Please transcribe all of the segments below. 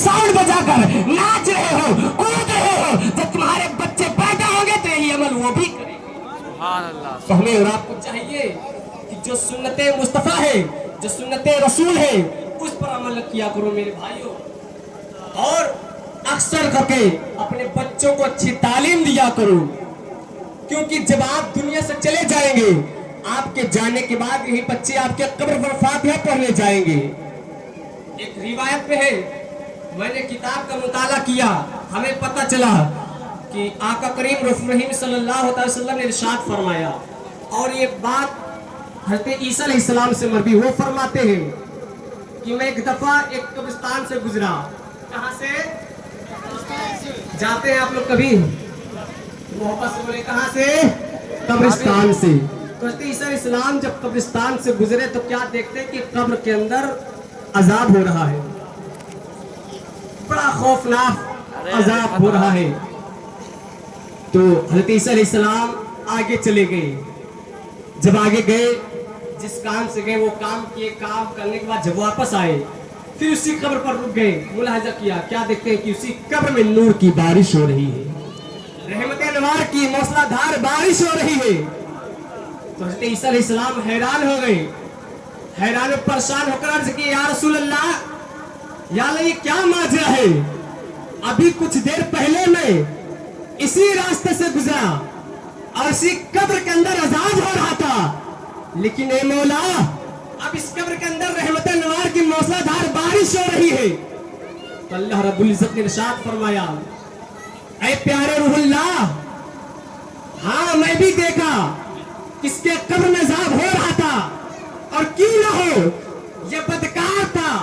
Sound बजाकर नाच रहे हो, कूद रहे हो, जब तुम्हारे बच्चे पैदा होंगे तो यही अमल वो भी करेंगे। तो हमें और आपको चाहिए कि जो सुन्नत मुस्तफा है, जो सुन्नत रसूल है, उस पर अमल किया करो मेरे भाइयों। और अक्सर करके अपने बच्चों को अच्छी तालीम दिया करो, क्योंकि जब आप दुनिया से चले जाएंगे, आपके जाने के बाद यही बच्चे आपके कब्र पर फातिहा पढ़ने जाएंगे। एक रिवायत में है, मैंने किताब का मुताला किया, हमें पता चला कि आका करीम रसूल सल्लल्लाहु अलैहि वसल्लम ने इरशाद फरमाया, और ये बात हज़रत ईसा अलैहिस्सलाम से मरवी, वो फरमाते हैं कि मैं एक दफा एक कब्रिस्तान से गुजरा। कहां से जाते हैं आप लोग कभी? वापस बोले कहां से? कब्रिस्तान से। तो हज़रत ईसा अलैहिस्सलाम जब कब्रिस्तान से गुजरे तो क्या देखते हैं कि कब्र के अंदर अजाब हो रहा है, बड़ा खौफनाक अजाब हो रहा है। तो हज़रत ईसा अलैहिस्सलाम आगे चले गए। जब आगे गए, जिस काम से गए वो काम किए, काम करने के बाद जब वापस आए, फिर उसी कब्र पर रुक गए, मुलाहिजा किया, क्या देखते हैं कि उसी कब्र में नूर की बारिश हो रही है, रहमत अनवार की मूसलाधार बारिश हो रही है। तो हज़रत ईसा अलैहिस्सलाम हैरान हो गए, हैरान परेशान होकर अर्ज की, या रसूल अल्लाह, या अल्लाह ये क्या माजरा है? अभी कुछ देर पहले मैं इसी रास्ते से गुजरा और इसी कब्र के अंदर अजाब हो रहा था, लेकिन ए मौला, अब इस कब्र के अंदर रहमत अनवार की मूसलाधार बारिश हो रही है। तो अल्लाह रब्बुल इज्जत ने इरशाद फरमाया, ऐ प्यारे रूहुल्लाह, हाँ मैं भी देखा किसके कब्र में अजाब हो रहा था, और क्यों ना हो, ये बदकार था,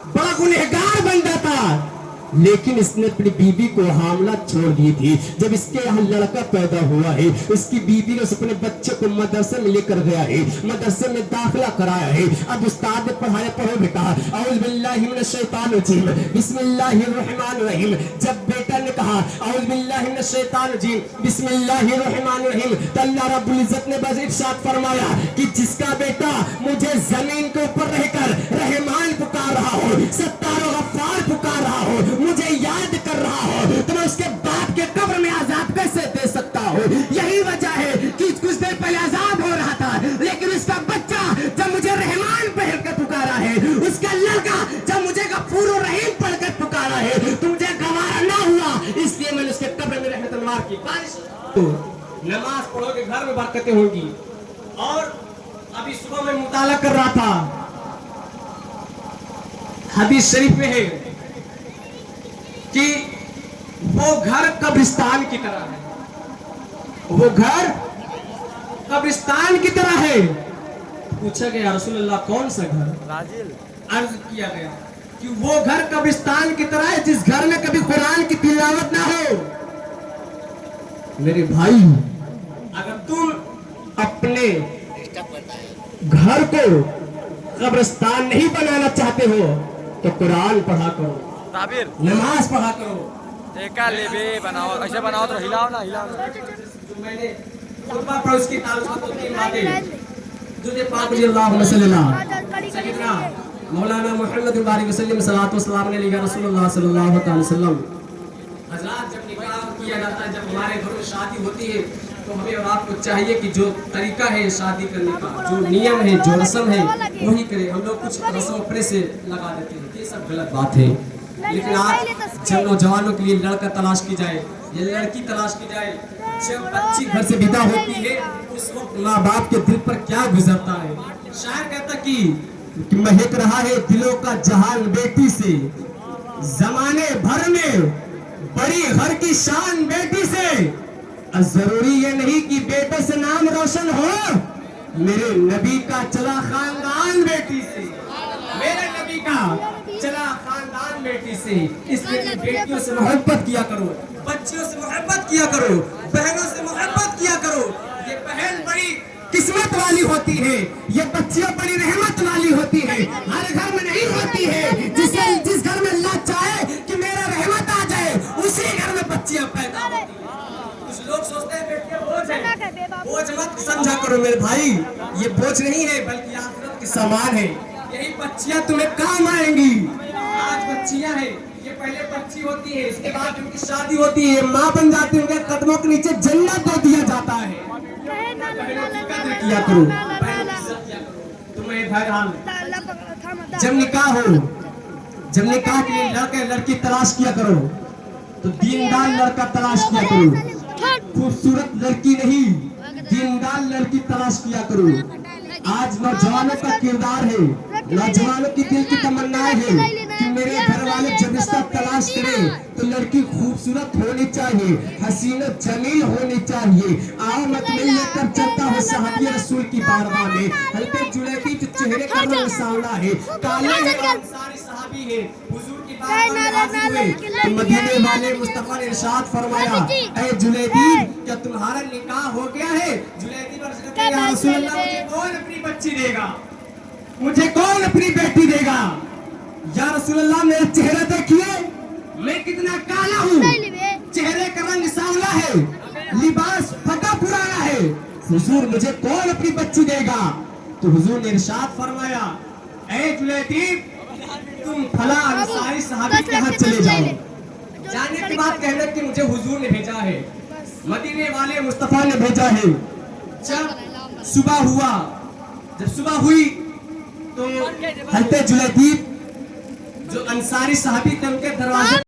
बड़ा गुनहगार बंदा था, लेकिन इसने अपनी बीबी को हामला छोड़ दी थी। जब इसके यहाँ लड़का पैदा हुआ है, उसकी बीबी ने अपने बच्चे को मदरसे में लेकर गया है, मदरसे में दाखिला कराया है। अब उस्ताद ने पढ़ाया, पढ़ो बेटा, औज़ु बिल्लाहि मिनश शैतानिर रजीम, बिस्मिल्लाहिर रहमानिर रहीम। जब बेटा ने कहा औज़ु बिल्लाहि मिनश शैतानिर रजीम, बिस्मिल्लाहिर रहमानिर रहीम, तो अल्लाह रब्बुल इज्जत ने बस इरशाद फरमाया कि जिसका बेटा मुझे जमीन के ऊपर रहकर रहमान पुकार रहा हो, सत्तार और गफ्फार पुकार रहा हो, मुझे याद कर रहा हो, तो मैं उसके बाप के कब्र में अजाब कैसे दे सकता हूँ? यही वजह है कि कुछ देर पहले अजाब हो रहा था, लेकिन उसका बच्चा जब मुझे रहमान पढ़कर पुकारा है, उसका लड़का जब मुझे गफूर और रहीम पढ़कर पुकारा है, तो मुझे गवारा ना हुआ, इसलिए मैंने उसके कब्र में रहमत अनवार की बारिश। तो नमाज पढ़ोगे, घर में बरकतें होंगी। और अभी सुबह में मुताला कर रहा था, हदीस शरीफ में है कि वो घर कब्रिस्तान की तरह है, वो घर कब्रिस्तान की तरह है। पूछा गया रसूल अल्लाह कौन सा घर? अर्ज किया गया कि वो घर कब्रिस्तान की तरह है जिस घर में कभी कुरान की तिलावत ना हो। मेरे भाई, अगर तुम अपने घर को कब्रिस्तान नहीं बनाना चाहते हो तो कुरान पढ़ा करो, नमाज पढ़ा करो। देखा ले बे बनाओ, ऐसे बनाओ तो हिलाओ ना, हिलाओ ना। जो मैंने खुतबा पर उसकी ताल्लुक तो तीन बातें जो पाक रज़ियल्लाहु सय्यदना मौलाना मुहम्मद बारिक वसल्लम सल्लल्लाहु अलैहि रसूलुल्लाह सल्लल्लाहु अलैहि वसल्लम। हज़रात, जब निकाह किया जाता है, जब हमारे घर में शादी होती है, तो हमें और आपको चाहिए कि जो तरीका है शादी करने का, जो नियम है, जो रस्म है, वही करें। हम लोग कुछ रस्म अपने से लगा देते हैं, ये सब गलत बात है। लेकिन आज जब नौजवानों के लिए लड़का तलाश की जाए या लड़की तलाश की जाए, जब बच्ची घर से विदा होती है, उस वक्त माँ बाप के दिल पर क्या गुजरता है। शायर कहता कि महक रहा है दिलों का जहान बेटी से, जमाने भर में बड़ी घर की शान बेटी से। जरूरी ये नहीं कि बेटे से नाम रोशन हो, मेरे नबी का चला खानदान बेटी से, मेरे नबी का चला खानदान बेटी से। इसलिए बेटियों से मोहब्बत किया करो, बच्चियों से मोहब्बत किया करो, बहनों से मोहब्बत किया करो। ये बहन बड़ी किस्मत वाली होती है, ये बच्चियां बड़ी रहमत वाली होती है। हर घर में नहीं होती है। जिस घर में अल्लाह चाहे कि मेरा रहमत आ जाए, उसी घर में बच्चियां पैदा होती हैं। कुछ लोग सोचते हैं बेटियां बोझ है, बोझ मत समझा करो मेरे भाई, ये बोझ नहीं है बल्कि आखिरत की सामान है। यही बच्चियां तुम्हें काम आएंगी। आज बच्चियां लड़कियां हैं, ये पहले बच्ची होती है, इसके बाद उनकी शादी होती है, माँ बन जाती है, उनके कदमों के नीचे जन्नत दे दिया जाता है। बहनों की कदर किया करो, बहनों की इज्जत किया करो। तो मैं बहरहाल जब निकाह के लिए लड़के लड़की तलाश किया करो तो दीनदार लड़का तलाश किया करो, खूबसूरत लड़की नहीं दीनदार लड़की तलाश किया करो। आज नौजवानों का किरदार है, नौजवानों की दिल की तमन्नाएं है कि मेरे घर वाले जब रिश्ता तलाश करें तो लड़की खूबसूरत होनी चाहिए, हसीन जमील होनी चाहिए। आओ मत में लेकर चलता हूँ सहाबी रसूल की बारगाह में, हल्के जुलैबी जो चेहरे का रंग सांवला है, काले हैं अंसारी सहाबी है, हुजूर की बारगाह में हाजिर हुए तो मदीने वाले मुस्तफा ने इरशाद फरमाया, ऐ जुलैबी क्या तुम्हारा निकाह हो गया है? जुलैबी पर अर्ज करते हैं, या रसूल अल्लाह मुझे कौन अपनी बच्ची देगा, मुझे कौन अपनी बेटी देगा? या रसूल अल्लाह मेरा चेहरा देखिए, मैं कितना काला हूँ, चेहरे का रंग सांवला है, लिबास फटा पुराना है, हुजूर मुझे कौन अपनी बच्ची देगा? तो हुजूर ने इरशाद फरमाया, ऐ जुलैबीब तुम फला अंसारी सहाबी के हाथ चले जाओ। जाने के बाद कहने कि मुझे हुजूर ने भेजा है, मदीने वाले मुस्तफा ने भेजा है। जब सुबह हुआ, जब सुबह हुई तो हज़रत जुलैबीब जो अंसारी सहाबी थे उनके दरवाजे